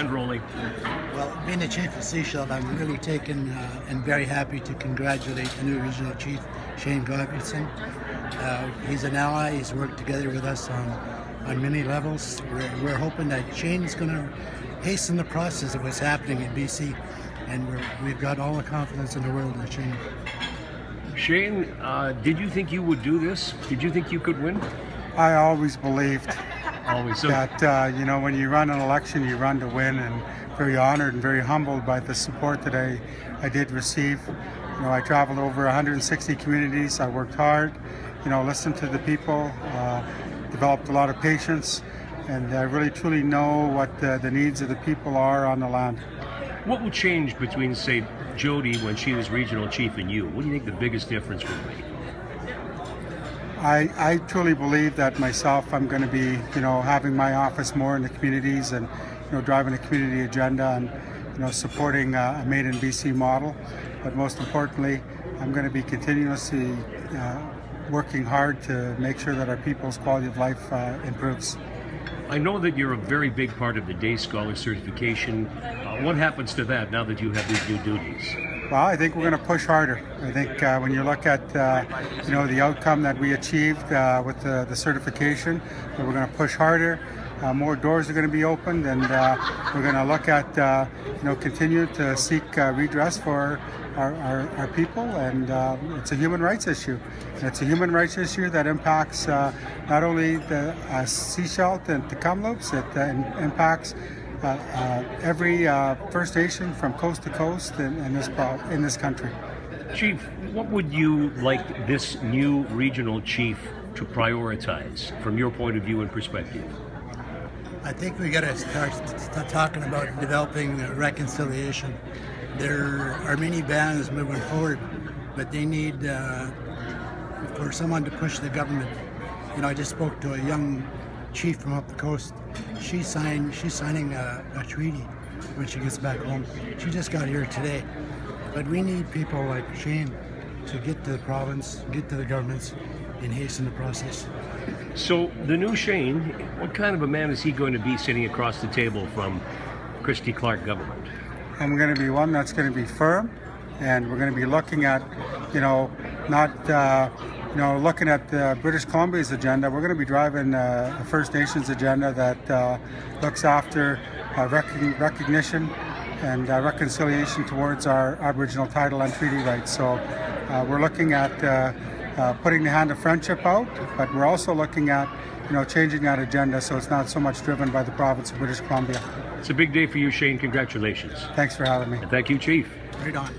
And rolling. Well, being the Chief of Sechelt, I'm really taken and very happy to congratulate the new Regional Chief, Shane Gottfriedson. He's an ally. He's worked together with us on many levels. We're hoping that Shane's going to hasten the process of what's happening in BC, and we've got all the confidence in the world in Shane. Shane, did you think you would do this? Did you think you could win? I always believed Always. that, when you run an election, you run to win, and very honored and very humbled by the support that I did receive. I traveled over 160 communities. I worked hard, listened to the people, developed a lot of patience, and I really truly know what the needs of the people are on the land. What will change between, say, Jody when she was regional chief and you? What do you think the biggest difference will be? I truly believe that myself, I'm going to be, having my office more in the communities and, driving a community agenda and, supporting a Made in BC model. But most importantly, I'm going to be continuously working hard to make sure that our people's quality of life improves. I know that you're a very big part of the Day Scholar certification. What happens to that now that you have these new duties? Well, I think we're going to push harder. I think when you look at the outcome that we achieved with the certification, we're going to push harder. More doors are going to be opened, and we're going to look at continue to seek redress for our people, and it's a human rights issue. And it's a human rights issue that impacts not only the Sechelt and Tk'emlups, it impacts every First Nation from coast to coast in this country. Chief, what would you like this new regional chief to prioritize from your point of view and perspective? I think we got to start talking about developing reconciliation. There are many bans moving forward, but they need for someone to push the government. I just spoke to a young chief from up the coast. She's signing a treaty when she gets back home. She just got here today. But we need people like Shane to get to the province, get to the governments, and hasten the process. So the new Shane, what kind of a man is he going to be sitting across the table from Christy Clark government? I'm going to be one that's going to be firm, and we're going to be looking at, not looking at British Columbia's agenda. We're going to be driving a First Nations agenda that looks after recognition and reconciliation towards our Aboriginal title and treaty rights. So we're looking at putting the hand of friendship out, but we're also looking at changing that agenda so it's not so much driven by the province of British Columbia. It's a big day for you, Shane. Congratulations. Thanks for having me. And thank you, Chief. Right on.